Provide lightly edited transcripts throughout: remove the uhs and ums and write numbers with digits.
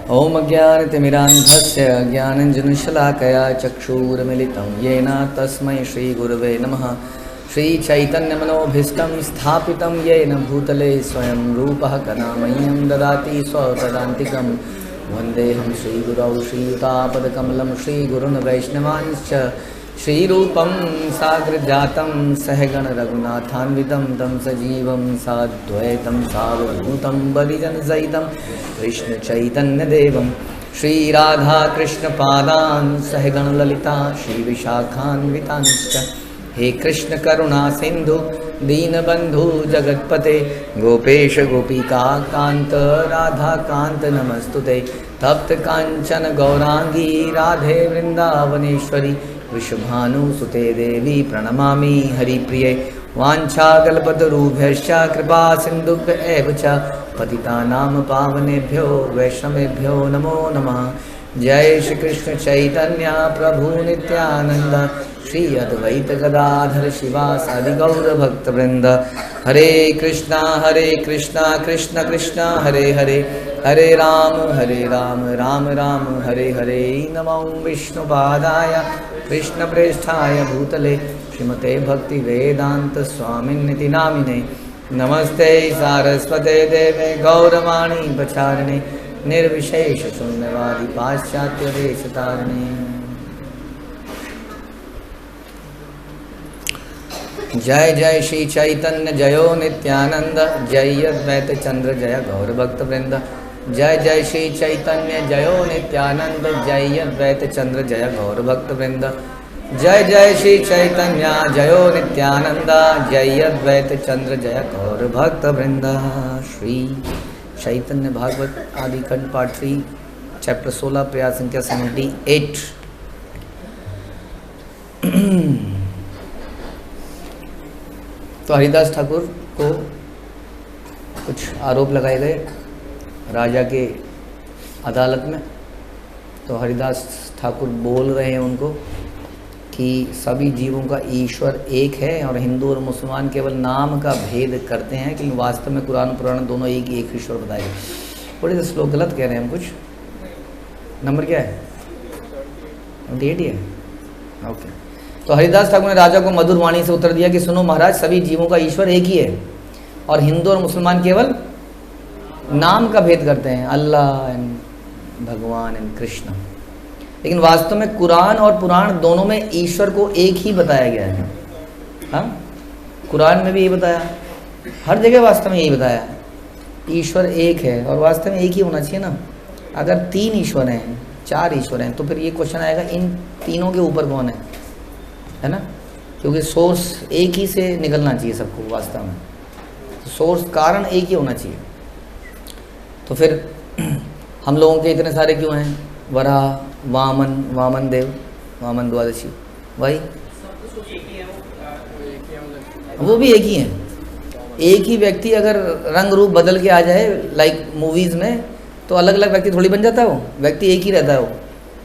ओम अज्ञानतिमिरान्धस्य ज्ञानञ्जनशलाकया चक्षुरुन्मिलितं येन तस्मै श्रीगुरवे नमः। श्रीचैतन्यमनोभीष्टं स्थापितं येन भूतले स्वयं रूपः कदा मह्यं ददाति स्वपदान्तिकं। वन्देऽहं श्रीगुरौ श्रीयुतापदकमलं श्रीगुरुन् वैष्णवांश्च श्रीरूपं साग्रजातं सहगण रघुनाथान्वितं तं सजीवं साद्वैतं सावधूतं बलिजनसहितं कृष्णचैतन्यदेवं श्रीराधाकृष्णपादान् सहगण ललिता श्रीविशाखान्वितांश्च। हे कृष्ण करुणा सिंधु दीनबंधु जगत्पते गोपेश गोपिका कांत राधा कांत नमस्तुते। तप्त कांचन गौरांगी राधे वृंदावनेश्वरी विश्वभानुसुते देवी प्रणमामि हरिप्रिये। वाञ्छाकल्पतरुभ्यश्च कृपा सिन्धुभ्य एव च पतितानां पावनेभ्यो वैष्णवेभ्यो नमो नमः। जय श्री कृष्ण चैतन्य प्रभु नित्यानंद श्री अद्वैत गदाधर शिवासादि गौर भक्तवृंद। हरे कृष्णा कृष्ण कृष्ण हरे हरे हरे राम राम राम हरे हरे। नमो विष्णुपादाय कृष्णप्रेष्ठाय भूतले श्रीमते भक्ति वेदांत स्वामिन्निति नामिने। नमस्ते सारस्वते देवे गौरवाणी प्रचारिणे निर्विशेष शून्यवादी पाश्चात्य देशतारिणे। जय जय श्री चैतन्य जयो नित्यानंद जय अद्वैत चंद्र जय गौर भक्त वृंद। जय जय श्री चैतन्य जयो नित्यानंद जय अद्वैत चंद्र जय गौर भक्त वृंद। जय जय श्री चैतन्य जयो नित्यानंद जय अद्वैत चंद्र जय गौर भक्त वृंद। श्री चैतन्य भागवत आदि खंड पार्ट 3 चैप्टर 16 प्रयास संख्या 78। तो हरिदास ठाकुर को कुछ आरोप लगाए गए राजा के अदालत में। तो हरिदास ठाकुर बोल रहे हैं उनको कि सभी जीवों का ईश्वर एक है और हिंदू और मुसलमान केवल नाम का भेद करते हैं, लेकिन वास्तव में कुरान पुराण दोनों एक ईश्वर बताए गए। थोड़े से श्लोक गलत कह रहे हैं हम। कुछ नंबर क्या है? 28 है। ओके। तो हरिदास ठाकुर ने राजा को मधुर वाणी से उत्तर दिया कि सुनो महाराज, सभी जीवों का ईश्वर एक ही है और हिंदू और मुसलमान केवल नाम का भेद करते हैं, अल्लाह एंड भगवान एंड कृष्ण। लेकिन वास्तव में कुरान और पुराण दोनों में ईश्वर को एक ही बताया गया है। हाँ, कुरान में भी यही बताया, हर जगह वास्तव में यही बताया, ईश्वर एक है और वास्तव में एक ही होना चाहिए ना। अगर 3 ईश्वर हैं, 4 ईश्वर हैं, तो फिर ये क्वेश्चन आएगा इन तीनों के ऊपर कौन है ना? क्योंकि सोर्स एक ही से निकलना चाहिए सबको वास्तव में, तो सोर्स कारण एक ही होना चाहिए। तो फिर हम लोगों के इतने सारे क्यों हैं? वराह, वामन देव, वामन द्वादशी, वही वो भी एक ही हैं। एक ही व्यक्ति अगर रंग रूप बदल के आ जाए लाइक मूवीज़ में, तो अलग अलग व्यक्ति थोड़ी बन जाता है, वो व्यक्ति एक ही रहता है वो।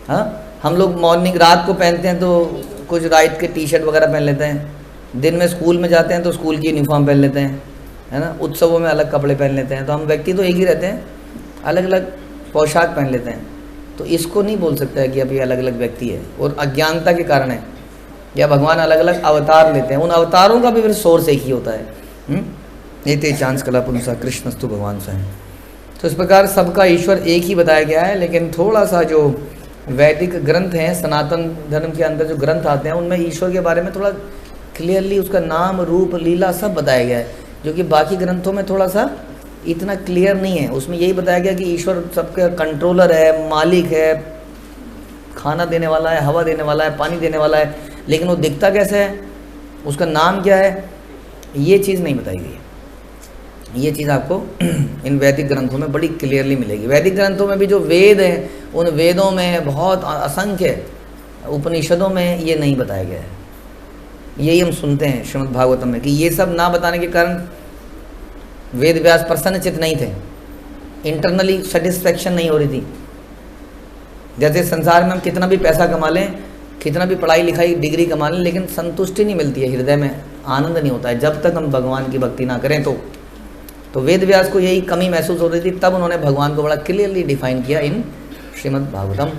हाँ, हम लोग मॉर्निंग रात को पहनते हैं तो कुछ राइट के टी शर्ट वगैरह पहन लेते हैं, दिन में स्कूल में जाते हैं तो स्कूल की यूनिफॉर्म पहन लेते हैं, है ना, उत्सवों में अलग कपड़े पहन लेते हैं। तो हम व्यक्ति तो एक ही रहते हैं, अलग अलग पोशाक पहन लेते हैं। तो इसको नहीं बोल सकता है कि अब ये अलग अलग व्यक्ति है, और अज्ञानता के कारण है। या भगवान अलग अलग अवतार लेते हैं, उन अवतारों का भी फिर सोर्स एक ही होता है। नीति चांस कला पुंसा कृष्णस्तु भगवान स्वयं। तो इस प्रकार सबका ईश्वर एक ही बताया गया है। लेकिन थोड़ा सा जो वैदिक ग्रंथ हैं, सनातन धर्म के अंदर जो ग्रंथ आते हैं, उनमें ईश्वर के बारे में थोड़ा क्लियरली उसका नाम रूप लीला सब बताया गया है, जो कि बाकी ग्रंथों में थोड़ा सा इतना क्लियर नहीं है। उसमें यही बताया गया कि ईश्वर सबका कंट्रोलर है, मालिक है, खाना देने वाला है, हवा देने वाला है, पानी देने वाला है, लेकिन वो दिखता कैसे है, उसका नाम क्या है, ये चीज़ नहीं बताई गई है। ये चीज़ आपको इन वैदिक ग्रंथों में बड़ी क्लियरली मिलेगी। वैदिक ग्रंथों में भी जो वेद हैं, उन वेदों में बहुत असंख्य उपनिषदों में ये नहीं बताया गया है। यही हम सुनते हैं श्रीमद् भागवतम में कि ये सब ना बताने के कारण वेद व्यास प्रसन्नचित्त नहीं थे, इंटरनली सेटिस्फैक्शन नहीं हो रही थी। जैसे संसार में हम कितना भी पैसा कमा लें, कितना भी पढ़ाई लिखाई डिग्री कमा लें, लेकिन संतुष्टि नहीं मिलती है, हृदय में आनंद नहीं होता है जब तक हम भगवान की भक्ति ना करें। तो तो वेद व्यास को यही कमी महसूस हो रही थी, तब उन्होंने भगवान को बड़ा क्लियरली डिफाइन किया इन श्रीमद् भागवतम।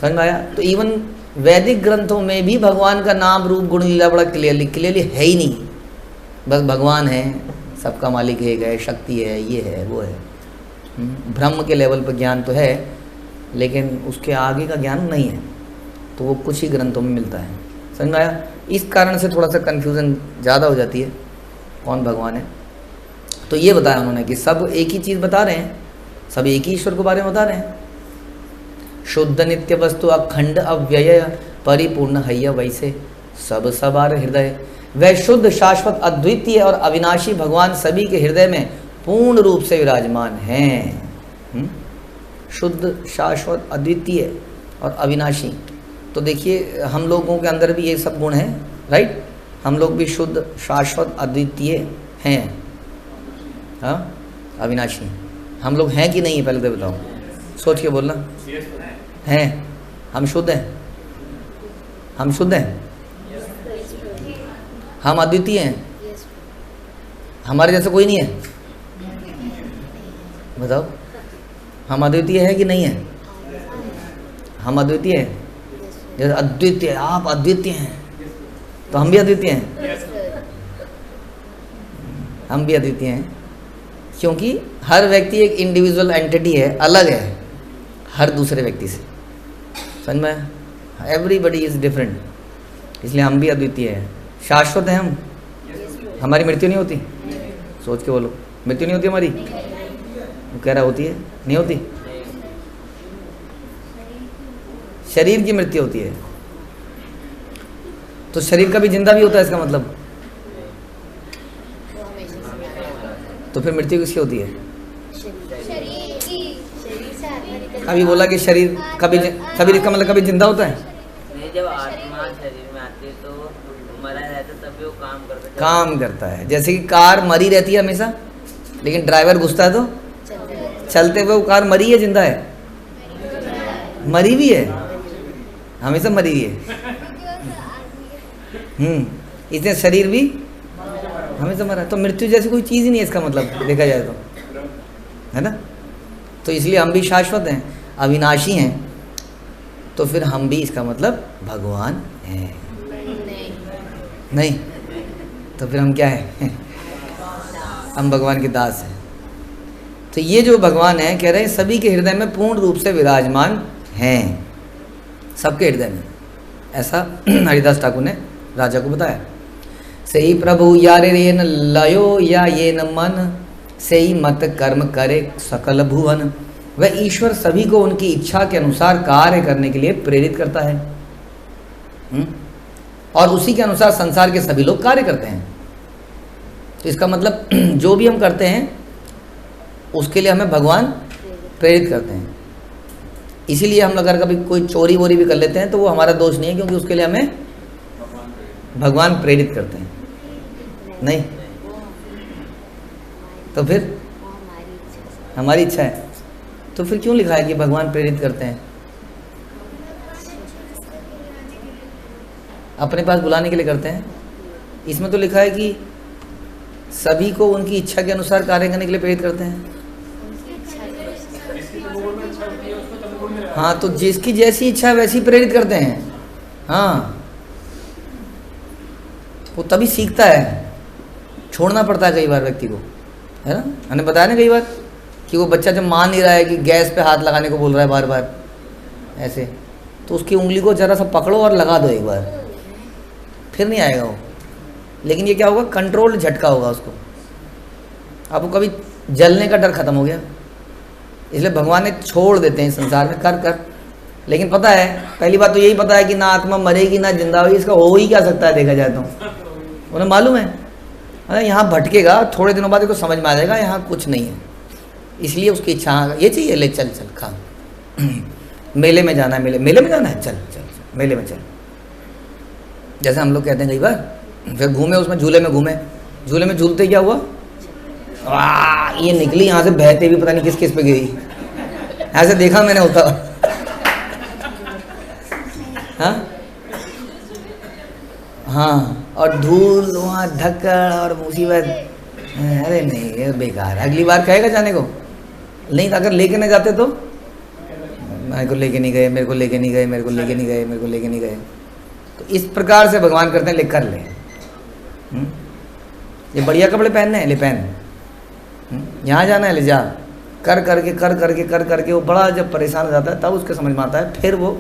समझ में आया? तो इवन वैदिक ग्रंथों में भी भगवान का नाम रूप गुण लीला बड़ा क्लियरली है ही नहीं, बस भगवान है, सबका मालिक एक है, शक्ति है, ये है वो है। ब्रह्म के लेवल पर ज्ञान तो है, लेकिन उसके आगे का ज्ञान नहीं है, तो वो कुछ ही ग्रंथों में मिलता है। समझ में आया? इस कारण से थोड़ा सा कन्फ्यूज़न ज़्यादा हो जाती है कौन भगवान है। तो ये बताया उन्होंने कि सब एक ही चीज़ बता रहे हैं, सब एक ही ईश्वर के बारे में बता रहे हैं। शुद्ध नित्य वस्तु अखंड अव्यय परिपूर्ण हैया वैसे सब सबार हृदय। वह शुद्ध शाश्वत अद्वितीय और अविनाशी भगवान सभी के हृदय में पूर्ण रूप से विराजमान हैं। शुद्ध शाश्वत अद्वितीय और अविनाशी। तो देखिए हम लोगों के अंदर भी ये सब गुण हैं, राइट? हम लोग भी शुद्ध शाश्वत अद्वितीय हैं, हाँ, अविनाशी। हम लोग हैं कि नहीं है पहले तो बताओ, सोच के बोलना। हैं, हम शुद्ध हैं, हम शुद्ध हैं, हम अद्वितीय हैं, हमारे जैसा कोई नहीं है। बताओ, हम अद्वितीय है कि नहीं है? हम अद्वितीय हैं, जैसे अद्वितीय, आप अद्वितीय हैं, तो हम भी अद्वितीय हैं। हम भी अद्वितीय हैं, क्योंकि हर व्यक्ति एक इंडिविजुअल एंटिटी है, अलग है हर दूसरे व्यक्ति से। समझ में? एवरीबडी इज डिफरेंट, इसलिए हम भी अद्वितीय हैं, शाश्वत हैं हम। हमारी मृत्यु नहीं होती, सोच के बोलो, मृत्यु नहीं होती हमारी? वो कह रहा होती है, नहीं होती? शरीर की मृत्यु होती है, तो शरीर का भी जिंदा भी होता है, इसका मतलब। तो फिर मृत्यु किसकी होती है? अभी बोला कि शरीर कभी इसका मतलब कभी जिंदा होता है? नहीं, जब आत्मा शरीर में आती है तो मरा रहता है, तभी वो काम करता है। जैसे कि कार मरी रहती है हमेशा, लेकिन ड्राइवर घुसता है तो चलते हुए वो कार मरी है, जिंदा है? मरी भी है, हमेशा मरी हुई है। इसलिए शरीर भी हमेशा मरा है। तो मृत्यु जैसी कोई चीज़ ही नहीं है इसका मतलब, देखा जाए तो, है ना? तो इसलिए हम भी शाश्वत हैं, अविनाशी हैं, तो फिर हम भी इसका मतलब भगवान हैं। नहीं, तो फिर हम क्या हैं? हम भगवान के दास हैं। तो ये जो भगवान है, कह रहे हैं सभी के हृदय में पूर्ण रूप से विराजमान हैं, सबके हृदय में। ऐसा हरिदास ठाकुर ने राजा को बताया। सही प्रभु यारे रेन लयो या ये न मन, सही मत कर्म करे सकल भुवन। वह ईश्वर सभी को उनकी इच्छा के अनुसार कार्य करने के लिए प्रेरित करता है, और उसी के अनुसार संसार के सभी लोग कार्य करते हैं। तो इसका मतलब जो भी हम करते हैं उसके लिए हमें भगवान प्रेरित करते हैं। इसीलिए हम अगर कभी कोई चोरी वोरी भी कर लेते हैं तो वो हमारा दोष नहीं है, क्योंकि उसके लिए हमें भगवान प्रेरित करते हैं। नहीं तो फिर हमारी इच्छा है, तो फिर क्यों लिखा है कि भगवान प्रेरित करते हैं? अपने पास बुलाने के लिए करते हैं। इसमें तो लिखा है कि सभी को उनकी इच्छा के अनुसार कार्य करने के लिए प्रेरित करते हैं। हाँ, तो जिसकी जैसी इच्छा है वैसी प्रेरित करते हैं। हाँ, वो तभी सीखता है। छोड़ना पड़ता है कई बार व्यक्ति को, है ना? मैंने बताया ना कई बार कि वो बच्चा जब मान नहीं रहा है कि गैस पे हाथ लगाने को बोल रहा है बार बार ऐसे, तो उसकी उंगली को ज़रा सा पकड़ो और लगा दो एक बार, फिर नहीं आएगा वो। लेकिन ये क्या होगा? कंट्रोल झटका होगा उसको। आपको कभी जलने का डर खत्म हो गया। इसलिए भगवान ने छोड़ देते हैं संसार में कर कर। लेकिन पता है, पहली बात तो यही पता है कि ना आत्मा मरेगी ना जिंदा होगी। इसका हो ही क्या सकता है देखा जाए तो। उन्हें मालूम है यहाँ भटकेगा, थोड़े दिनों बाद इसको समझ में आ जाएगा यहाँ कुछ नहीं है। इसलिए उसकी इच्छा ये चाहिए, ले चल चल खा, मेले में जाना है, मेले में जाना है, चल चल मेले में चल। जैसे हम लोग कहते हैं कई बार, फिर घूमे उसमें, झूले में घूमे, झूले में झूलते क्या हुआ, वाह ये निकली यहाँ से बहते भी, पता नहीं किस किस पे गई। ऐसे देखा मैंने होता। हाँ हाँ, और धूल वहाँ धक्कड़ और मुसीबत, अरे नहीं, ये बेकार, अगली बार कहेगा जाने को। नहीं, अगर लेके नहीं जाते तो मेरे को लेके नहीं गए, मेरे को लेके नहीं गए, मेरे को लेके नहीं गए, मेरे को लेके नहीं गए। तो इस प्रकार से भगवान करते हैं, ले कर ले। ये बढ़िया कपड़े पहनने हैं, ले पहन। यहाँ जाना है, ले जा। कर करके वो बड़ा जब परेशान हो जाता है तब उसके समझ में आता है, फिर वो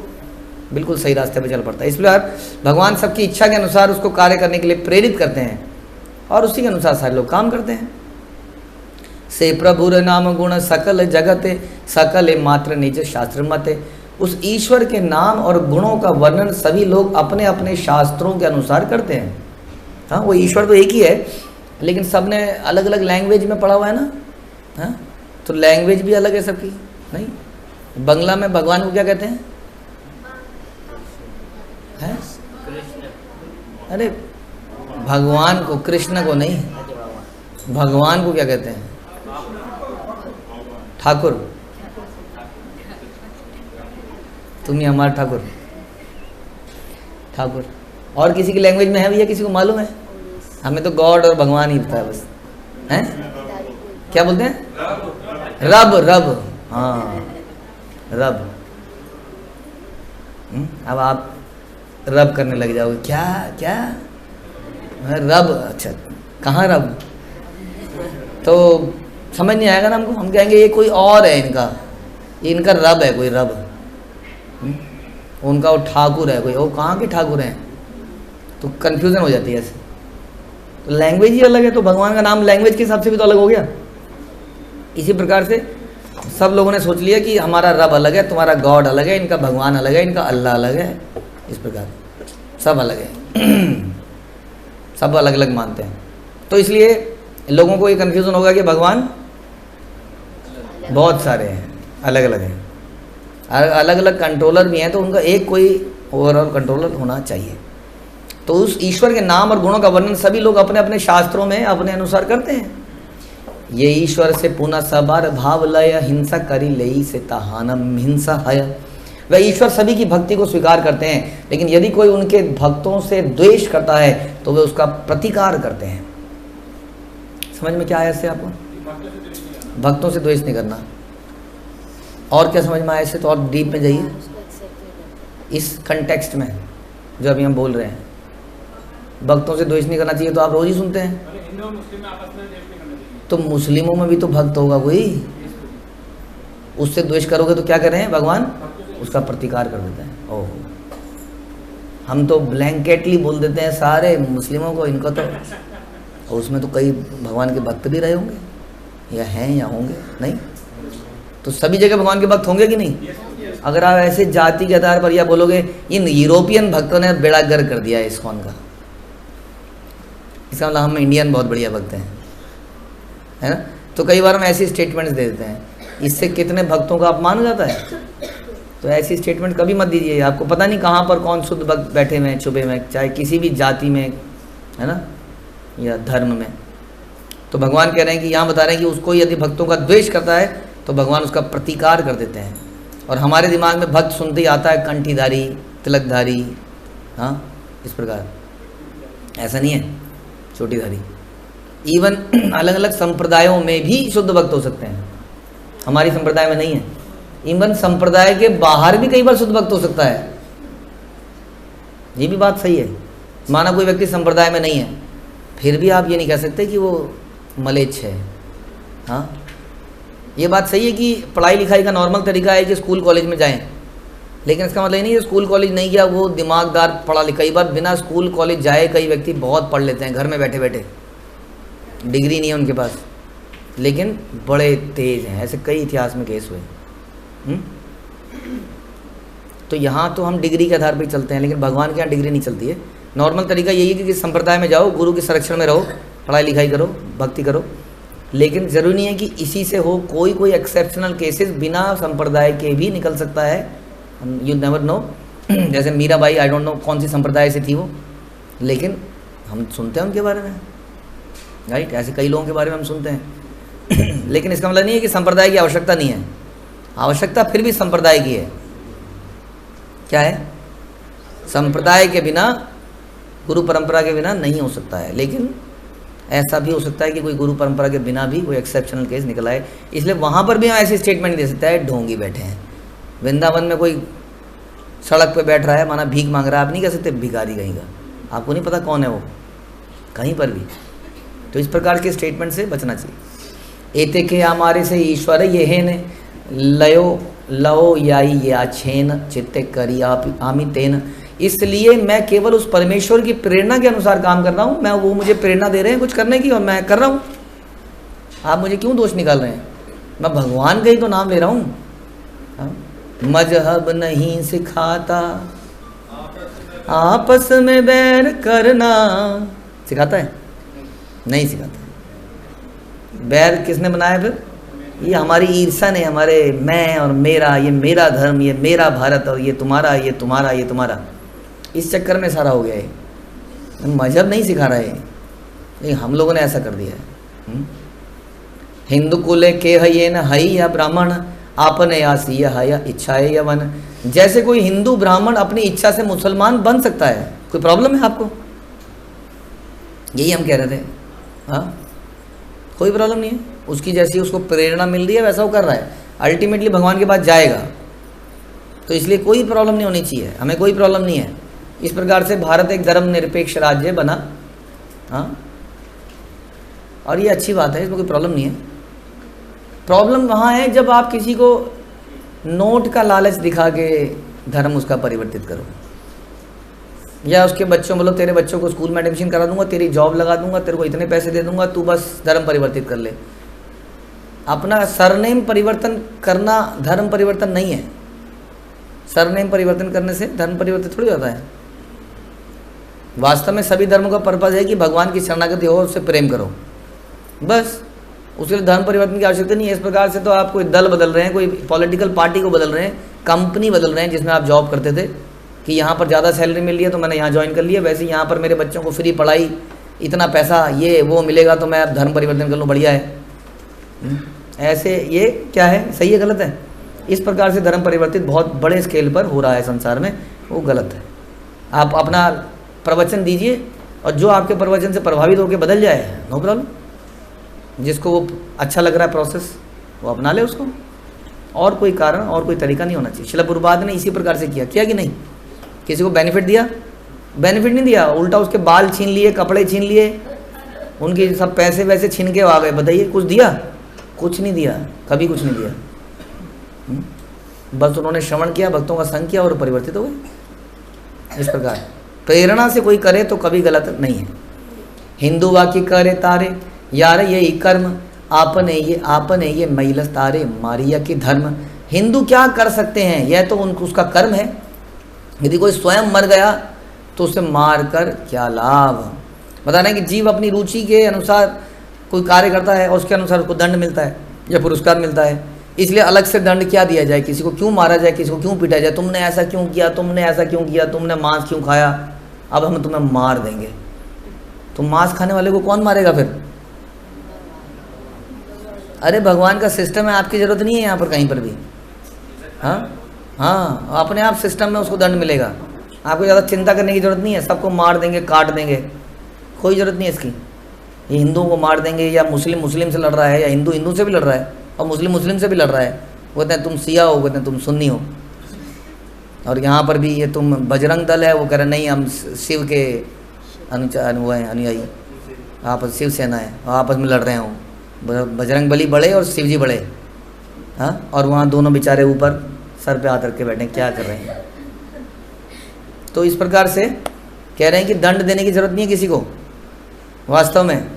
बिल्कुल सही रास्ते पे चल पड़ता है। इसलिए भगवान सबकी इच्छा के अनुसार उसको कार्य करने के लिए प्रेरित करते हैं और उसी के अनुसार सारे लोग काम करते हैं। से प्रभुर नाम गुण सकल जगत सकल मात्र निज शास्त्र मत। उस ईश्वर के नाम और गुणों का वर्णन सभी लोग अपने अपने शास्त्रों के अनुसार करते हैं। हाँ, वो ईश्वर तो एक ही है, लेकिन सब ने अलग अलग लैंग्वेज में पढ़ा हुआ है ना। हाँ, तो लैंग्वेज भी अलग है सबकी। नहीं, बंगला में भगवान को क्या कहते हैं? हैं? अरे भगवान को, कृष्ण को नहीं, भगवान को क्या कहते हैं? ठाकुर। तुम ही हमारा ठाकुर। ठाकुर और किसी की लैंग्वेज में है भैया? किसी को मालूम है? हमें तो गॉड और भगवान ही पता है बस। हैं? क्या बोलते हैं? रब। रब, हाँ, रब। अब आप रब करने लग जाओगे। क्या क्या रब? अच्छा, कहाँ रब? तो समझ नहीं आएगा ना हमको। हम कहेंगे ये कोई और है, ये इनका रब है, कोई रब। उनका वो ठाकुर है कोई, वो कहाँ के ठाकुर हैं? तो कन्फ्यूज़न हो जाती है ऐसे। तो लैंग्वेज ही अलग है, तो भगवान का नाम लैंग्वेज के हिसाब से भी तो अलग हो गया। इसी प्रकार से सब लोगों ने सोच लिया कि हमारा रब अलग है, तुम्हारा गॉड अलग है, इनका भगवान अलग है, इनका अल्लाह अलग है। इस प्रकार सब अलग है। सब अलग अलग मानते हैं। तो इसलिए लोगों को ये कन्फ्यूज़न होगा कि भगवान बहुत सारे हैं, अलग अलग हैं, अलग अलग कंट्रोलर भी हैं, तो उनका एक कोई ओवरऑल कंट्रोलर होना चाहिए। तो उस ईश्वर के नाम और गुणों का वर्णन सभी लोग अपने अपने शास्त्रों में अपने अनुसार करते हैं। ये ईश्वर से पुनः सबार भाव लय हिंसा करी लई से तहानम हिंसा हय। वह ईश्वर सभी की भक्ति को स्वीकार करते हैं, लेकिन यदि कोई उनके भक्तों से द्वेष करता है तो वे उसका प्रतिकार करते हैं। समझ में क्या आया इससे आपको? भक्तों से द्वेष नहीं करना। और क्या समझ में आया इससे? तो और डीप में जाइए इस कंटेक्स्ट में जो अभी हम बोल रहे हैं। भक्तों से द्वेष नहीं करना चाहिए तो आप रोज ही सुनते हैं। तो मुस्लिमों में भी तो भक्त होगा कोई, उससे द्वेष करोगे तो क्या कर रहे हैं? भगवान उसका प्रतिकार कर देते हैं। ओह, हम तो ब्लैंकेटली बोल देते हैं सारे मुस्लिमों को, इनको तो, और उसमें तो कई भगवान के भक्त भी रहे होंगे या हैं या होंगे। नहीं, तो सभी जगह भगवान के भक्त होंगे कि नहीं? अगर आप ऐसे जाति के आधार पर या बोलोगे इन यूरोपियन भक्तों ने बेड़ा गर्क कर दिया है इस्कॉन का, इसका मतलब हम इंडियन बहुत बढ़िया भक्त हैं, है ना? तो कई बार हम ऐसी स्टेटमेंट्स दे देते हैं, इससे कितने भक्तों का अपमान हो जाता है। तो ऐसी स्टेटमेंट कभी मत दीजिए। आपको पता नहीं कहाँ पर कौन शुद्ध भक्त बैठे हुए हैं छुपे हुए, चाहे किसी भी जाति में, है ना, या धर्म में। तो भगवान कह रहे हैं कि यहाँ बता रहे हैं कि उसको यदि भक्तों का द्वेष करता है तो भगवान उसका प्रतिकार कर देते हैं। और हमारे दिमाग में भक्त सुनते ही आता है कंठीधारी, तिलकधारी, हाँ, इस प्रकार। ऐसा नहीं है, चोटीधारी। इवन अलग अलग संप्रदायों में भी शुद्ध भक्त हो सकते हैं, हमारी संप्रदाय में नहीं है। इवन संप्रदाय के बाहर भी कई बार शुद्ध भक्त हो सकता है, ये भी बात सही है। माना कोई व्यक्ति संप्रदाय में नहीं है, फिर भी आप ये नहीं कह सकते कि वो मलेच्छ है। हाँ, ये बात सही है कि पढ़ाई लिखाई का नॉर्मल तरीका है कि स्कूल कॉलेज में जाएं, लेकिन इसका मतलब ये नहीं है स्कूल कॉलेज नहीं गया वो दिमागदार पढ़ा लिखा। कई बार बिना स्कूल कॉलेज जाए कई व्यक्ति बहुत पढ़ लेते हैं घर में बैठे बैठे, डिग्री नहीं है उनके पास, लेकिन बड़े तेज हैं। ऐसे कई इतिहास में केस हुए। तो यहाँ तो हम डिग्री के आधार पर चलते हैं, लेकिन भगवान के यहाँ डिग्री नहीं चलती है। नॉर्मल तरीका यही है कि संप्रदाय में जाओ, गुरु के संरक्षण में रहो, पढ़ाई लिखाई करो, भक्ति करो। लेकिन ज़रूरी नहीं है कि इसी से हो। कोई एक्सेप्शनल केसेस बिना संप्रदाय के भी निकल सकता है, यू नेवर नो। जैसे मीराबाई, आई डोंट नो कौन सी संप्रदाय से थी वो, लेकिन हम सुनते हैं उनके बारे में, राइट। ऐसे कई लोगों के बारे में हम सुनते हैं। लेकिन इसका मतलब नहीं है कि संप्रदाय की आवश्यकता नहीं है। आवश्यकता फिर भी संप्रदाय की है। क्या है? संप्रदाय के बिना, गुरु परंपरा के बिना नहीं हो सकता है। लेकिन ऐसा भी हो सकता है कि कोई गुरु परंपरा के बिना भी कोई एक्सेप्शनल केस निकल आए, इसलिए वहाँ पर भी हम ऐसी स्टेटमेंट नहीं दे सकते हैं ढोंगी बैठे हैं। वृंदावन में कोई सड़क पे बैठ रहा है, माना भीख मांग रहा है, आप नहीं कह सकते भिखारी कहीं का, आपको नहीं पता कौन है वो कहीं पर भी। तो इस प्रकार के स्टेटमेंट से बचना चाहिए। एते के हमारे से ईश्वर ये है ने लयो लो याई या छेन चित्ते करी आप आमी तेन, इसलिए मैं केवल उस परमेश्वर की प्रेरणा के अनुसार काम कर रहा हूँ। मैं वो मुझे प्रेरणा दे रहे हैं कुछ करने की और मैं कर रहा हूँ। आप मुझे क्यों दोष निकाल रहे हैं? मैं भगवान का ही तो नाम ले रहा हूँ। मजहब नहीं सिखाता आपस में बैर करना, सिखाता है? नहीं सिखाता। बैर किसने बनाया फिर? ये हमारी ईर्षा ने, हमारे मैं और मेरा, ये मेरा धर्म, ये मेरा भारत और ये तुम्हारा, ये तुम्हारा, ये तुम्हारा, इस चक्कर में सारा हो गया है। मजहब नहीं सिखा रहा है, लेकिन हम लोगों ने ऐसा कर दिया है। हिंदू कुले के है न हई या ब्राह्मण आपने आसी या इच्छा है या वन, जैसे कोई हिंदू ब्राह्मण अपनी इच्छा से मुसलमान बन सकता है, कोई प्रॉब्लम है आपको? यही हम कह रहे थे। हाँ, कोई प्रॉब्लम नहीं है, उसकी जैसी उसको प्रेरणा मिल रही है वैसा वो कर रहा है, अल्टीमेटली भगवान के पास जाएगा। तो इसलिए कोई प्रॉब्लम नहीं होनी चाहिए, हमें कोई प्रॉब्लम नहीं है। इस प्रकार से भारत एक धर्मनिरपेक्ष राज्य बना। हाँ, और ये अच्छी बात है, इसमें कोई प्रॉब्लम नहीं है। प्रॉब्लम वहाँ है जब आप किसी को नोट का लालच दिखा के धर्म उसका परिवर्तित करो, या उसके बच्चों बोलो तेरे बच्चों को स्कूल में एडमिशन करा दूंगा, तेरी जॉब लगा दूंगा, तेरे को इतने पैसे दे दूंगा, तू बस धर्म परिवर्तित कर ले। अपना सरनेम परिवर्तन करना धर्म परिवर्तन नहीं है। सरनेम परिवर्तन करने से धर्म परिवर्तित थोड़ी होता है। वास्तव में सभी धर्मों का पर्पज़ है कि भगवान की शरणागति हो, उससे प्रेम करो, बस। उसके लिए धर्म परिवर्तन की आवश्यकता नहीं है। इस प्रकार से तो आप कोई दल बदल रहे हैं, कोई पॉलिटिकल पार्टी को बदल रहे हैं, कंपनी बदल रहे हैं जिसमें आप जॉब करते थे कि यहाँ पर ज़्यादा सैलरी मिल रही है तो मैंने यहाँ ज्वाइन कर लिया, वैसे यहाँ पर मेरे बच्चों को फ्री पढ़ाई, इतना पैसा ये वो मिलेगा तो मैं अब धर्म परिवर्तन कर लूँ, बढ़िया है। ऐसे ये क्या है, सही है गलत है? इस प्रकार से धर्म परिवर्तित बहुत बड़े स्केल पर हो रहा है संसार में, वो गलत है। आप अपना प्रवचन दीजिए और जो आपके प्रवचन से प्रभावित होकर बदल जाए, नो प्रॉब्लम। जिसको वो अच्छा लग रहा है प्रोसेस, वो अपना ले उसको, और कोई कारण और कोई तरीका नहीं होना चाहिए। शिला प्रभुपाद ने इसी प्रकार से किया कि नहीं? किसी को बेनिफिट दिया? बेनिफिट नहीं दिया, उल्टा उसके बाल छीन लिए, कपड़े छीन लिए, उनके सब पैसे वैसे छीन के आ गए। बताइए, कुछ दिया? कुछ नहीं दिया, कभी कुछ नहीं दिया। बस उन्होंने श्रवण किया, भक्तों का संग किया और परिवर्तित हो गए। इस प्रकार प्रेरणा से कोई करे तो कभी गलत नहीं है। हिंदू वाक्य करे तारे यार ये कर्म आपने ये महिलस तारे मारिया के धर्म। हिंदू क्या कर सकते हैं? यह तो उसका कर्म है। यदि कोई स्वयं मर गया तो उसे मार कर क्या लाभ? बता रहे हैं कि जीव अपनी रुचि के अनुसार कोई कार्य करता है और उसके अनुसार उसको दंड मिलता है या पुरस्कार मिलता है। इसलिए अलग से दंड क्या दिया जाए? किसी को क्यों मारा जाए, किसी को क्यों पीटा जाए? तुमने ऐसा क्यों किया, तुमने ऐसा क्यों किया, तुमने मांस क्यों खाया, अब हम तुम्हें मार देंगे। तो मांस खाने वाले को कौन मारेगा फिर? अरे भगवान का सिस्टम है, आपकी ज़रूरत नहीं है यहाँ पर कहीं पर भी। हाँ, अपने आप सिस्टम में उसको दंड मिलेगा, आपको ज़्यादा चिंता करने की ज़रूरत नहीं है। सबको मार देंगे, काट देंगे, कोई ज़रूरत नहीं है इसकी। ये हिंदुओं को मार देंगे, या मुस्लिम से लड़ रहा है, या हिंदू से भी लड़ रहा है और मुस्लिम से भी लड़ रहा है। वो कहते हैं तुम सिया हो, कहते हैं तुम सुन्नी हो। और यहाँ पर भी ये तुम बजरंग दल है, वो कह रहे नहीं हम शिव के अनुयायी, आपस शिव सेना है, आपस में लड़ रहे हो। बजरंग बली बड़े और शिव जी बड़े। हाँ, और वहाँ दोनों बेचारे ऊपर सर पे हाथ रख के बैठे, क्या कर रहे हैं? तो इस प्रकार से कह रहे हैं कि दंड देने की ज़रूरत नहीं है किसी को। वास्तव में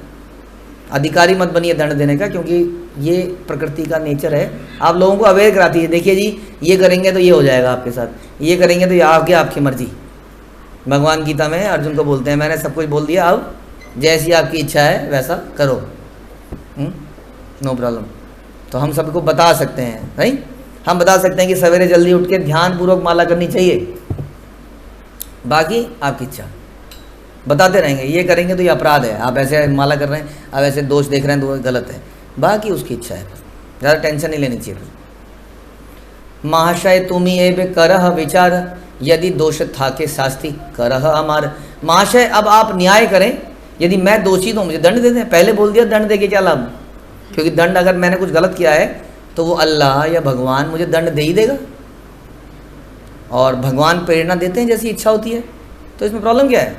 अधिकारी मत बनिए दंड देने का, क्योंकि ये प्रकृति का नेचर है। आप लोगों को अवेयर कराती है, देखिए जी ये करेंगे तो ये हो जाएगा आपके साथ, ये करेंगे तो ये आगे आपकी मर्जी। भगवान गीता में अर्जुन को बोलते हैं मैंने सब कुछ बोल दिया, अब जैसी आपकी इच्छा है वैसा करो, नो प्रॉब्लम। तो हम सबको बता सकते हैं, नहीं? हम बता सकते हैं कि सवेरे जल्दी उठ के ध्यानपूर्वक माला करनी चाहिए, बाकी आपकी इच्छा। बताते रहेंगे ये करेंगे तो ये अपराध है, आप ऐसे माला कर रहे हैं, आप ऐसे दोष देख रहे हैं तो गलत है, बाकी उसकी इच्छा है। ज़्यादा टेंशन नहीं लेनी चाहिए। महाशय तुम एबे करह विचार, यदि दोष था के शास्ति करह अमार। महाशय अब आप न्याय करें, यदि मैं दोषी तो मुझे दंड दे दें, पहले बोल दिया दंड दे के क्या लाभ, क्योंकि दंड अगर मैंने कुछ गलत किया है तो वो अल्लाह या भगवान मुझे दंड दे ही देगा, और भगवान प्रेरणा देते हैं जैसी इच्छा होती है, तो इसमें प्रॉब्लम क्या है।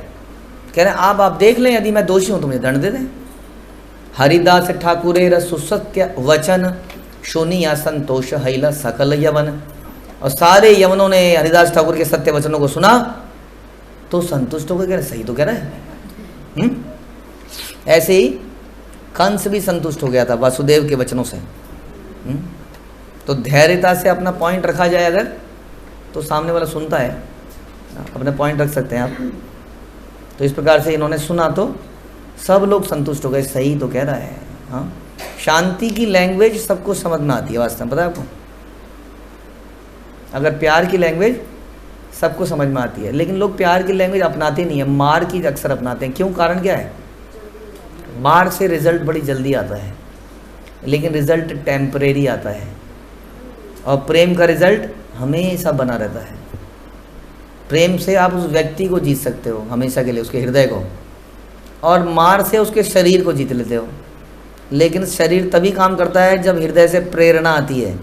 कह रहे हैं आप देख लें, यदि मैं दोषी हूँ तो मुझे दंड दे दें। हरिदास ठाकुरेर सुसत्य वचन शोनिया संतोष हैला सकल यवन, और सारे यवनों ने हरिदास ठाकुर के सत्य वचनों को सुना तो संतुष्ट हो गए, कह रहे सही तो कह रहे हैं। ऐसे ही कंस भी संतुष्ट हो गया था वासुदेव के वचनों से। तो धैर्यता से अपना पॉइंट रखा जाए अगर, तो सामने वाला सुनता है, अपने पॉइंट रख सकते हैं आप। तो इस प्रकार से इन्होंने सुना तो सब लोग संतुष्ट हो गए, सही तो कह रहा है। हाँ, शांति की लैंग्वेज सबको समझ में आती है वास्तव में, पता है आपको। अगर प्यार की लैंग्वेज सबको समझ में आती है, लेकिन लोग प्यार की लैंग्वेज अपनाते नहीं है, मार की अक्सर अपनाते हैं। क्यों, कारण क्या है। मार से रिजल्ट बड़ी जल्दी आता है, लेकिन रिजल्ट टेम्परेरी आता है, और प्रेम का रिजल्ट हमेशा बना रहता है। प्रेम से आप उस व्यक्ति को जीत सकते हो हमेशा के लिए, उसके हृदय को, और मार से उसके शरीर को जीत लेते हो। लेकिन शरीर तभी काम करता है जब हृदय से प्रेरणा आती है,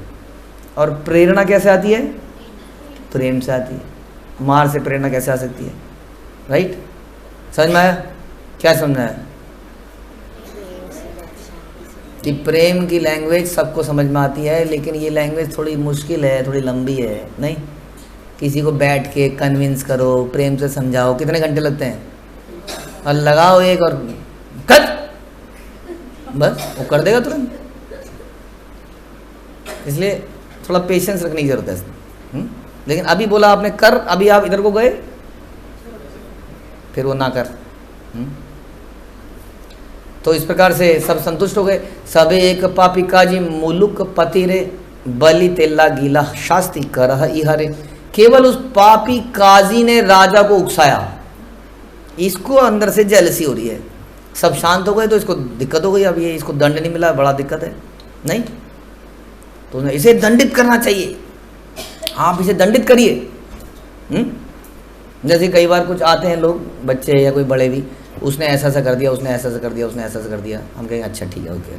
और प्रेरणा कैसे आती है, प्रेम से आती है। मार से प्रेरणा कैसे आ सकती है, राइट। समझ में आया, क्या समझ में आया कि प्रेम की लैंग्वेज सबको समझ में आती है, लेकिन ये लैंग्वेज थोड़ी मुश्किल है, थोड़ी लंबी है। नहीं, किसी को बैठ के कन्विंस करो, प्रेम से समझाओ, कितने घंटे लगते हैं, और लगाओ एक और कट, बस वो कर देगा तुरंत। इसलिए थोड़ा पेशेंस रखने की जरूरत है इसमें। लेकिन अभी बोला आपने कर, अभी आप इधर को गए, फिर वो ना कर। तो इस प्रकार से सब संतुष्ट हो गए। सबे एक पापी काजी मुलुक पति रे बलि तेला गीला शास्ति करह इहरे। केवल उस पापी काजी ने राजा को उकसाया, इसको अंदर से जेलसी हो रही है। सब शांत हो गए तो इसको दिक्कत हो गई, अब ये इसको दंड नहीं मिला, बड़ा दिक्कत है। नहीं तो इसे दंडित करना चाहिए, आप इसे दंडित करिए। जैसे कई बार कुछ आते हैं लोग, बच्चे या कोई बड़े भी, उसने ऐसा सा कर दिया, उसने ऐसा सा कर दिया, उसने ऐसा सा कर दिया, हम कहेंगे अच्छा ठीक है ओके।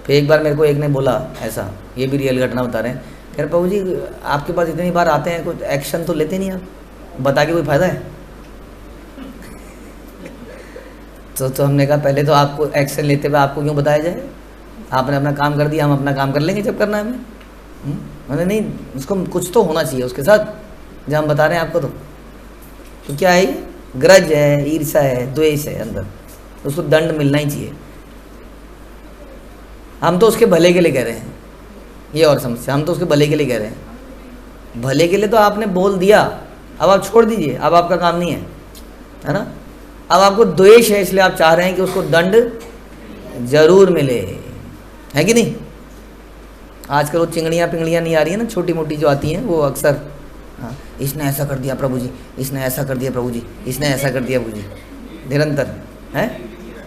फिर एक बार मेरे को एक ने बोला ऐसा, ये भी रियल घटना बता रहे हैं, कह रहे प्रभु जी आपके पास इतनी बार आते हैं, कुछ एक्शन तो लेते नहीं आप, बता के कोई फ़ायदा है। तो हमने कहा पहले तो आपको एक्शन लेते हुए आपको क्यों बताया जाए, आपने अपना काम कर दिया, हम अपना काम कर लेंगे जब करना है हमें। मैंने नहीं, उसको कुछ तो होना चाहिए उसके साथ, जब हम बता रहे हैं आपको। तो क्या है, ग्रज है, ईर्ष्या है, द्वेष है अंदर, उसको दंड मिलना ही चाहिए। हम तो उसके भले के लिए कह रहे हैं, ये और समस्या, हम तो उसके भले के लिए कह रहे हैं। भले के लिए तो आपने बोल दिया, अब आप छोड़ दीजिए, अब आपका काम नहीं है ना। अब आपको द्वेष है, इसलिए आप चाह रहे हैं कि उसको दंड जरूर मिले, है कि नहीं। आजकल वो चिंगड़ियाँ पिंगड़ियाँ नहीं आ रही है ना, छोटी मोटी जो आती हैं, वो अक्सर हाँ इसने ऐसा कर दिया प्रभु जी, इसने ऐसा कर दिया प्रभु जी, इसने ऐसा कर दिया प्रभु जी, निरंतर है।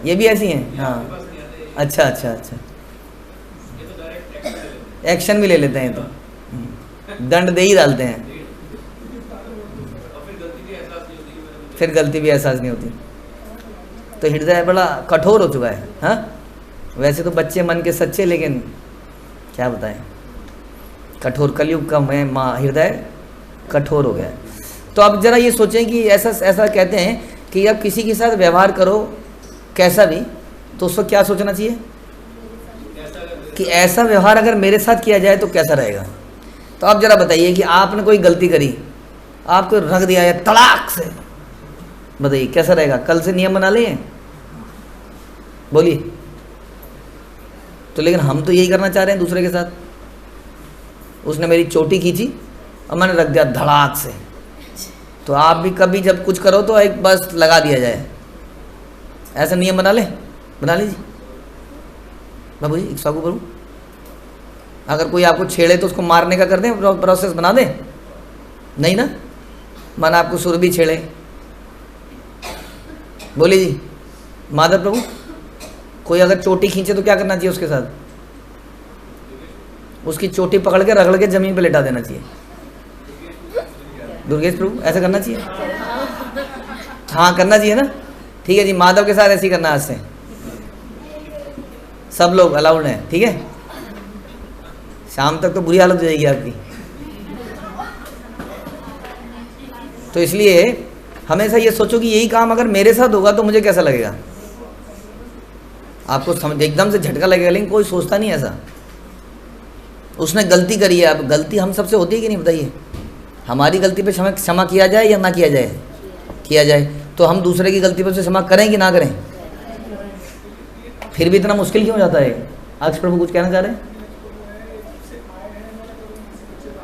ये भी ऐसी हैं। हाँ अच्छा अच्छा अच्छा, एक्शन भी ले लेते हैं, तो दंड दे ही डालते हैं, फिर गलती भी एहसास नहीं होती। तो हृदय बड़ा कठोर हो चुका है। हाँ वैसे तो बच्चे मन के सच्चे, लेकिन क्या बताएं, कठोर कलयुग का मैं माँ हृदय कठोर हो गया। तो अब जरा ये सोचें कि ऐसा कहते हैं कि अब किसी के साथ व्यवहार करो कैसा भी, तो उसको क्या सोचना चाहिए कि ऐसा व्यवहार अगर मेरे साथ किया जाए तो कैसा रहेगा। तो अब जरा बताइए कि आपने कोई गलती करी, आपको रख दिया है तड़ाक से, बताइए कैसा रहेगा। कल से नियम बना लिए, बोलिए। तो लेकिन हम तो यही करना चाह रहे हैं दूसरे के साथ। उसने मेरी चोटी खींची और मैंने रख दिया धड़ाक से। तो आप भी कभी जब कुछ करो तो एक बस लगा दिया जाए, ऐसा नियम बना लीजिए। बाबू जी एक सागू करूँ, अगर कोई आपको छेड़े तो उसको मारने का कर दें, प्रोसेस बना दें, नहीं ना। मन आपको सुर भी छेड़े, बोलिए जी माधव प्रभु, कोई अगर चोटी खींचे तो क्या करना चाहिए उसके साथ, उसकी चोटी पकड़ के रगड़ के जमीन पे लेटा देना चाहिए। दुर्गेश प्रभु ऐसा करना चाहिए, हाँ करना चाहिए ना, ठीक है जी, माधव के साथ ऐसे ही करना आज से, सब लोग अलाउड हैं, ठीक है। शाम तक तो बुरी हालत हो जाएगी आपकी। तो इसलिए हमेशा ये सोचो कि यही काम अगर मेरे साथ होगा तो मुझे कैसा लगेगा। आपको समझ एकदम से झटका लगेगा, लेकिन कोई सोचता नहीं ऐसा। उसने गलती करी है, अब गलती हम सबसे होती है कि नहीं बताइए। हमारी गलती पे क्षमा किया जाए या ना किया जाए? किया जाए। तो हम दूसरे की गलती पर से क्षमा करें कि ना करें? फिर भी इतना मुश्किल क्यों हो जाता है? अक्ष प्रभु कुछ कहना चाह रहे हैं?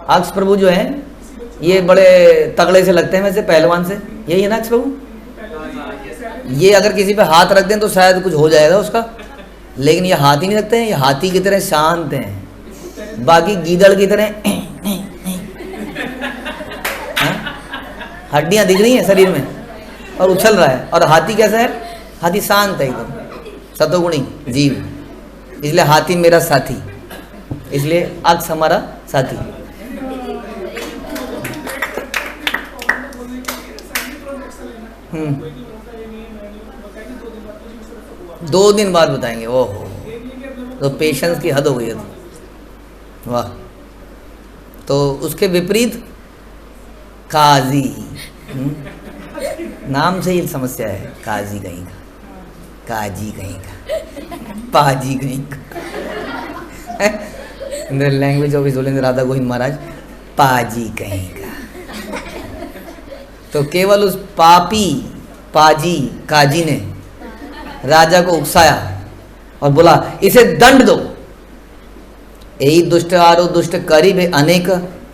अक्ष प्रभु जो है ये बड़े तगड़े से लगते हैं वैसे, पहलवान से, यही है ना अक्ष प्रभु? ये अगर किसी पे हाथ रख दें तो शायद कुछ हो जाएगा उसका, लेकिन ये हाथ ही नहीं रखते हैं। ये हाथी की तरह शांत हैं, बाकी गीदड़ की तरह हड्डियां दिख रही हैं शरीर में और उछल रहा है। और हाथी कैसा है? हाथी शांत है एकदम, सतोगुणी जीव। इसलिए हाथी मेरा साथी, इसलिए अक्ष हमारा साथी। हम्म, 2 दिन बाद बताएंगे। ओहो, तो पेशेंस की हद हो गई है तो। वाह। तो उसके विपरीत काजी, नाम से ही समस्या है। काजी कहीं का, काजी कहीं का, पाजी कहीं का। लैंग्वेज ऑफ जोलेंद्र राधा गोविंद महाराज, पाजी कहीं का। तो केवल उस पापी पाजी काजी ने राजा को उकसाया और बोला इसे दंड दो। यही दुष्ट आरो दुष्ट करीब अनेक,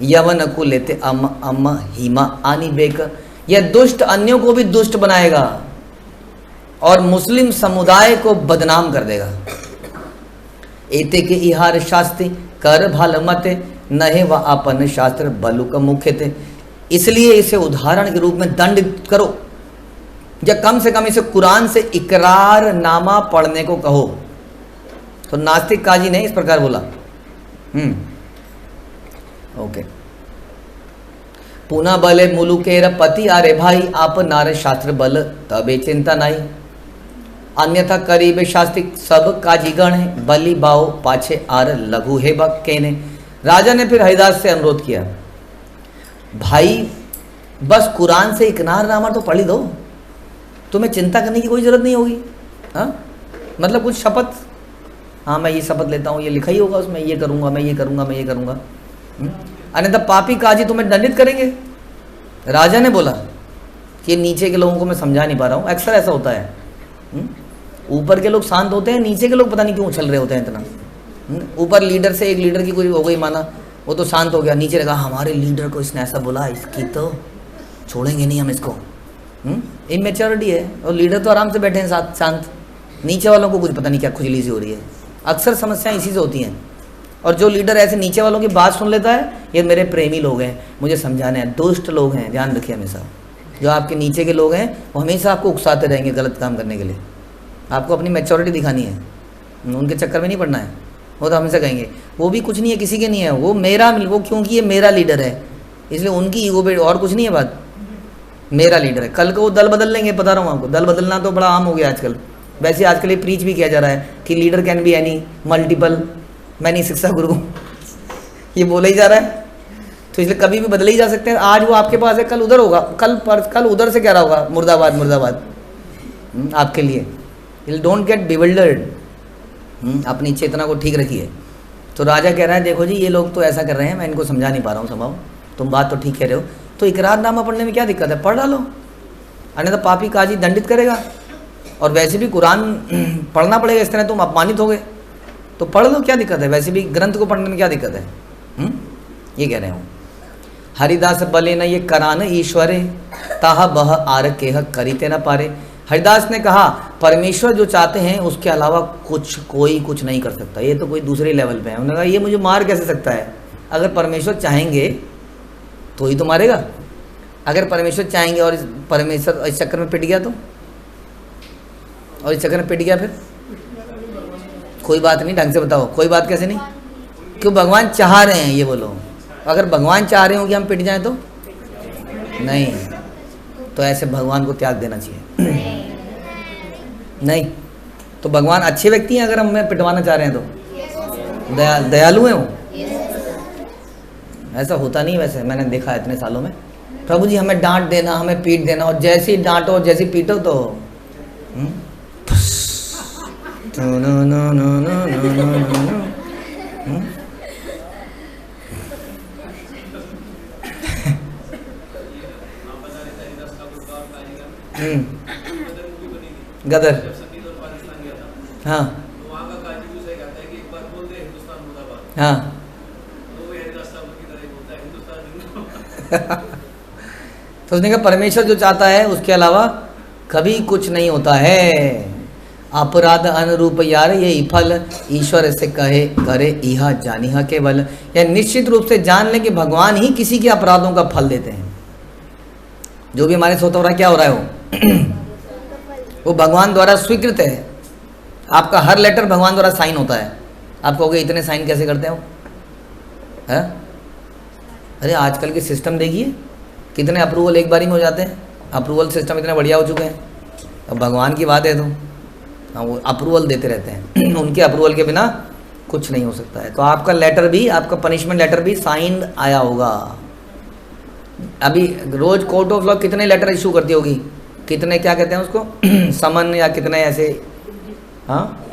यवन को लेते अम हिमा आनी बेक। यह दुष्ट अन्यों को भी दुष्ट बनाएगा और मुस्लिम समुदाय को बदनाम कर देगा। एते के इहार शास्त्री कर भल मते, नहे व अपन शास्त्र बलु का मुख्य थे। इसलिए इसे उदाहरण के रूप में दंडित करो, या कम से कम इसे कुरान से इकरार नामा पढ़ने को कहो। तो नास्तिक काजी ने इस प्रकार बोला। ओके। पुनः बले मुलुकेर पति आरे भाई, आप नारे शास्त्र बल तबे चिंता नहीं। अन्यथा करीब शास्त्री सब काजीगण है, बलि बाओ पाछे आर लघु है बक कहने। राजा ने फिर हरिदास से अनुरोध किया, भाई बस कुरान से इकरारनामा तो पढ़ ही दो, तुम्हें चिंता करने की कोई ज़रूरत नहीं होगी। हाँ, मतलब कुछ शपथ, हाँ मैं ये शपथ लेता हूँ, ये लिखा ही होगा उसमें, ये करूँगा, मैं ये करूँगा, मैं ये करूँगा। अन्यथा पापी काजी तुम्हें दंडित करेंगे। राजा ने बोला कि नीचे के लोगों को मैं समझा नहीं पा रहा हूँ। अक्सर ऐसा होता है, ऊपर के लोग शांत होते हैं, नीचे के लोग पता नहीं क्यों उछल रहे होते हैं इतना। ऊपर लीडर से एक लीडर की कोई हो गई माना, वो तो शांत हो गया, नीचे ने कहा हमारे लीडर को इसने ऐसा बोला, इसकी तो छोड़ेंगे नहीं हम इसको। इमेच्योरिटी है। और लीडर तो आराम से बैठे हैं साथ शांत, नीचे वालों को कुछ पता नहीं क्या खुजली सी हो रही है। अक्सर समस्याएं इसी से होती हैं। और जो लीडर ऐसे नीचे वालों की बात सुन लेता है, ये मेरे प्रेमी लोग हैं, मुझे समझाने हैं, दुष्ट लोग हैं, ध्यान रखिए हमेशा। जो आपके नीचे के लोग हैं वो हमेशा आपको उकसाते रहेंगे गलत काम करने के लिए। आपको अपनी मैच्योरिटी दिखानी है, उनके चक्कर में नहीं पड़ना है। वो तो हमेशा कहेंगे वो भी कुछ नहीं है, किसी के नहीं है, वो मेरा, वो क्योंकि ये मेरा लीडर है इसलिए उनकी ईगो पे, और कुछ नहीं है बात, मेरा लीडर है। कल को वो दल बदल लेंगे, बता रहा हूँ आपको। दल बदलना तो बड़ा आम हो गया आजकल। वैसे आजकल ये प्रीच भी किया जा रहा है कि leader can be any, multiple, many शिक्षा गुरु, ये बोला ही जा रहा है। तो इसलिए कभी भी बदल ही जा सकते हैं। आज वो आपके पास है, कल उधर होगा, कल उधर से कह रहा होगा मुर्दाबाद मुर्दाबाद आपके लिए। डोंट गेट बिविल्डर्ड, अपनी चेतना को ठीक रखिए। तो राजा कह रहा है देखो जी ये लोग तो ऐसा कर रहे हैं, मैं इनको समझा नहीं पा रहा हूँ, संभव तुम बात तो ठीक कह रहे हो, तो इकरारनामा पढ़ने में क्या दिक्कत है, पढ़ डालो, अन्यथा तो पापी काजी दंडित करेगा। और वैसे भी कुरान पढ़ना पड़ेगा, इस तरह तुम अपमानित हो गए तो पढ़ लो, क्या दिक्कत है, वैसे भी ग्रंथ को पढ़ने में क्या दिक्कत है। ये कह रहे हो। हरिदास बले न ये करान ईश्वरे, ताहा बह आर केह करीते न पारे। हरिदास ने कहा परमेश्वर जो चाहते हैं उसके अलावा कोई कुछ नहीं कर सकता, ये तो कोई दूसरे लेवल पे है। उन्होंने कहा ये मुझे मार कैसे सकता है, अगर परमेश्वर चाहेंगे तो ही तो मारेगा। अगर परमेश्वर चाहेंगे और परमेश्वर इस चक्कर में पिट गया तो, और इस चक्कर में पिट गया फिर कोई बात नहीं। ढंग से बताओ, कोई बात कैसे नहीं, क्यों भगवान चाह रहे हैं ये बोलो। अगर भगवान चाह रहे हो कि हम पिट जाएं तो नहीं, तो ऐसे भगवान को त्याग देना चाहिए। नहीं, तो भगवान अच्छे व्यक्ति हैं अगर हमें पिटवाना चाह रहे हैं तो? दयालु हैं वो? ऐसा होता नहीं वैसे, मैंने देखा है इतने सालों में। प्रभु जी हमें डांट देना, हमें पीट देना, और जैसी डांटो जैसी पीटो तो गदर। हाँ हाँ तो उसने कहा परमेश्वर जो चाहता है उसके अलावा कभी कुछ नहीं होता है। अपराध अनुरूप यार ये फल ईश्वर से कहे करे इहा जानिहा केवल। या निश्चित रूप से जान लें कि भगवान ही किसी के अपराधों का फल देते हैं। जो भी हमारे साथ हो रहा है, क्या हो रहा है वो भगवान द्वारा स्वीकृत है। आपका हर लेटर भगवान द्वारा साइन होता है। आप कहोगे इतने साइन कैसे करते हो? है? अरे आजकल के सिस्टम देखिए, कितने अप्रूवल एक बारी में हो जाते हैं। अप्रूवल सिस्टम इतने बढ़िया हो चुके हैं। अब भगवान की बात है तो हाँ, वो अप्रूवल देते रहते हैं उनके अप्रूवल के बिना कुछ नहीं हो सकता है। तो आपका लेटर भी, आपका पनिशमेंट लेटर भी साइंड आया होगा। अभी रोज कोर्ट ऑफ लॉ कितने लेटर इशू करती होगी, कितने क्या कहते हैं उसको समन या कितने ऐसे। हाँ,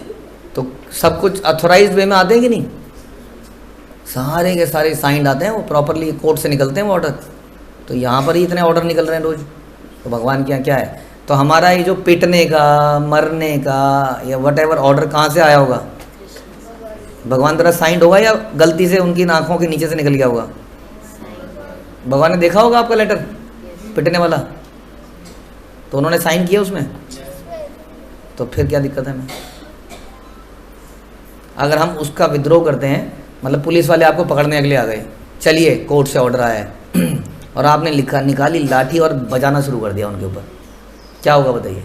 तो सब कुछ अथोराइज्ड वे में आते हैं कि नहीं? सारे के सारे साइंड आते हैं, वो प्रॉपरली कोर्ट से निकलते हैं वो ऑर्डर। तो यहाँ पर ही इतने ऑर्डर निकल रहे हैं रोज। तो भगवान के यहाँ क्या है? तो हमारा ये जो पिटने का, मरने का या वट एवर ऑर्डर कहाँ से आया होगा? भगवान द्वारा साइंड होगा या गलती से उनकी आंखों के नीचे से निकल गया होगा? भगवान ने देखा होगा आपका लेटर पिटने वाला, तो उन्होंने साइन किया उसमें। तो फिर क्या दिक्कत है? मैं अगर हम उसका विद्रोह करते हैं, मतलब पुलिस वाले आपको पकड़ने के लिए आ गए, चलिए कोर्ट से ऑर्डर आया है और आपने निकाली लाठी और बजाना शुरू कर दिया उनके ऊपर, क्या होगा बताइए?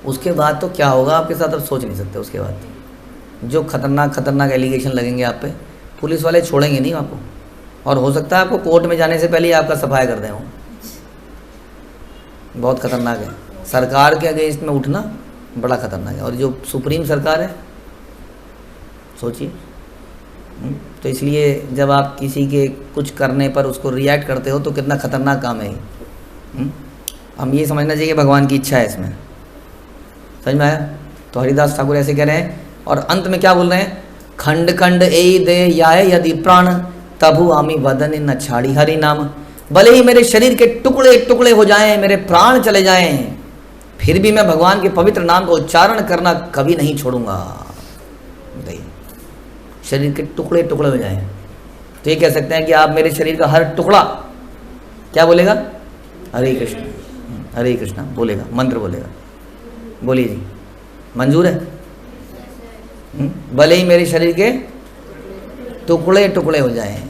उसके बाद तो क्या होगा आपके साथ, अब सोच नहीं सकते। उसके बाद जो खतरनाक एलिगेशन लगेंगे आप पे, पुलिस वाले छोड़ेंगे नहीं आपको। और हो सकता है आपको कोर्ट में जाने से पहले ही आपका सफाया कर दें वो। बहुत खतरनाक है। सरकार के अगेंस्ट में उठना बड़ा खतरनाक है। और जो सुप्रीम सरकार है, सोचिए। तो इसलिए जब आप किसी के कुछ करने पर उसको रिएक्ट करते हो तो कितना खतरनाक काम है ये। हम ये समझना चाहिए कि भगवान की इच्छा है इसमें। समझ में आया? तो हरिदास ठाकुर ऐसे कह रहे हैं। और अंत में क्या बोल रहे हैं? खंड खंड ए दे याय यदि प्राण तभु आमी वदन न छाड़ी हरि नाम। भले ही मेरे शरीर के टुकड़े टुकड़े हो जाएं, मेरे प्राण चले जाएं, फिर भी मैं भगवान के पवित्र नाम का उच्चारण करना कभी नहीं छोड़ूंगा। शरीर के टुकड़े टुकड़े हो जाएं तो ये कह सकते हैं कि आप मेरे शरीर का हर टुकड़ा क्या बोलेगा? हरे कृष्णा बोलेगा, मंत्र बोलेगा। बोलिए जी, मंजूर है? भले ही मेरे शरीर के टुकड़े टुकड़े हो जाएं,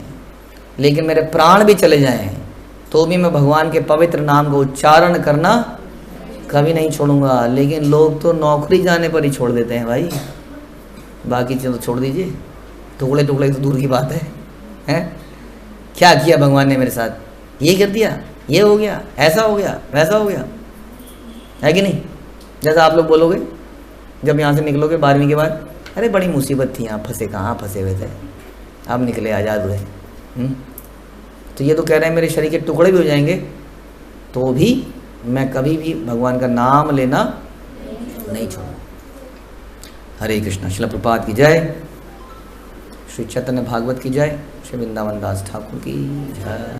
लेकिन मेरे प्राण भी चले जाएं, तो भी मैं भगवान के पवित्र नाम का उच्चारण करना कभी नहीं छोड़ूंगा। लेकिन लोग तो नौकरी जाने पर ही छोड़ देते हैं भाई, बाकी चीज़ तो छोड़ दीजिए। टुकड़े टुकड़े तो दूर की बात है, हैं? क्या किया भगवान ने मेरे साथ? ये कर दिया, ये हो गया, ऐसा हो गया, वैसा हो गया, है कि नहीं? जैसा आप लोग बोलोगे जब यहाँ से निकलोगे 12वीं के बाद, अरे बड़ी मुसीबत थी, यहाँ फंसे, कहाँ फंसे हुए थे, अब निकले, आज़ाद हुए। तो ये तो कह रहे हैं मेरे शरीर के टुकड़े भी हो जाएंगे तो भी मैं कभी भी भगवान का नाम लेना नहीं छोड़ूंगा। हरे कृष्णा। श्रील प्रभुपाद की जय, श्री चैतन्य भागवत की जय, श्री वृंदावन दास ठाकुर की जय।